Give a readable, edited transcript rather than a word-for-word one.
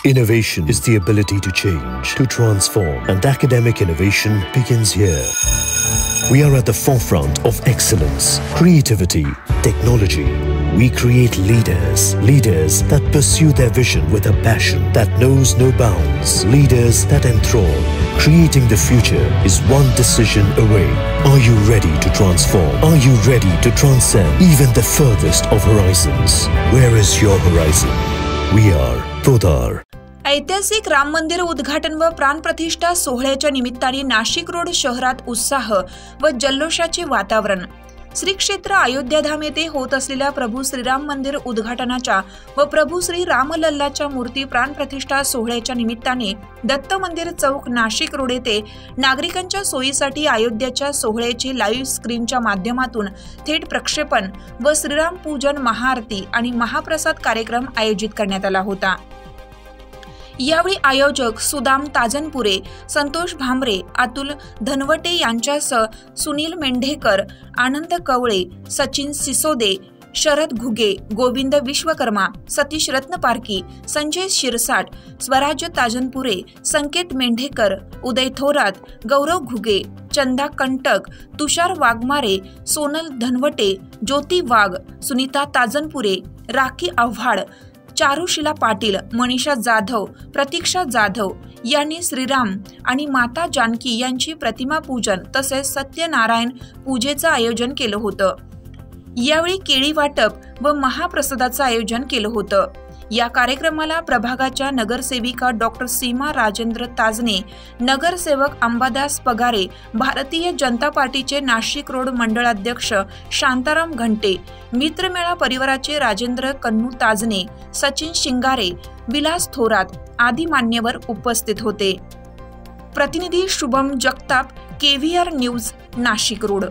Innovation is the ability to change, to transform, and academic innovation begins here. We are at the forefront of excellence, creativity, technology. We create leaders that pursue their vision with a passion that knows no bounds, leaders that enthrall. Creating the future is one decision away. Are you ready to transform? Are you ready to transcend even the furthest of horizons? Where is your horizon? We are Podar. ऐतिहासिक राम मंदिर उद्घाटन व प्राणप्रतिष्ठा सोहळ्याच्या निमित्ताने Nashik road शहरात उत्साह व जल्लोषाचे वातावरण। श्री क्षेत्र अयोध्याधाम येथे होत असलेल्या प्रभू श्रीराम मंदिर उद्घाटनाच्या व प्रभू श्री रामलल्लाच्या मूर्ती प्राणप्रतिष्ठा सोहळ्याच्या निमित्ताने दत्त मंदिर चौक नाशिक रोड येथे नागरिकांच्या सोयीसाठी अयोध्याच्या सोहळ्याचे लाईव्ह स्क्रीनच्या माध्यमातून थेट प्रक्षेपण व श्रीराम पूजन महाआरती आणि महाप्रसाद कार्यक्रम आयोजित करण्यात आला होता। यावेळी आयोजक सुदाम ताजनपुरे, संतोष भामरे, अतुल धनवटे यांच्यासह सुनील मेंढेकर, आनंद कवळे, सचिन सिसोदे, शरद घुगे, गोविंद विश्वकर्मा, सतीश रत्नपारकी, संजय शिरसाट, स्वराज्य ताजनपुरे, संकेत मेंढेकर, उदय थोरात, गौरव घुगे, चंदा कंटक, तुषार वाघमारे, सोनल धनवटे, ज्योती वाघ, सुनीता ताजनपुरे, राखी आव्हाड, चारुशिला पाटील, मनीषा जाधव, प्रतीक्षा जाधव यांनी श्रीराम आणि माता जानकी यांची प्रतिमा पूजन तसेच सत्यनारायण पूजेचं आयोजन केलं होतं। यावेळी केळी वाटप व महाप्रसादाचं आयोजन केलं होतं। या कार्यक्रमाला प्रभागाच्या नगरसेविका डॉक्टर सीमा राजेंद्र ताजने, नगरसेवक अंबादास पगारे, भारतीय जनता पार्टीचे नाशिक रोड मंडळाध्यक्ष शांताराम घंटे, मित्रमेळा परिवाराचे राजेंद्र कन्नू ताजने, सचिन शिंगारे, विलास थोरात आदी मान्यवर उपस्थित होते। प्रतिनिधी Shubham Jagtap, KVR news, Nashik road.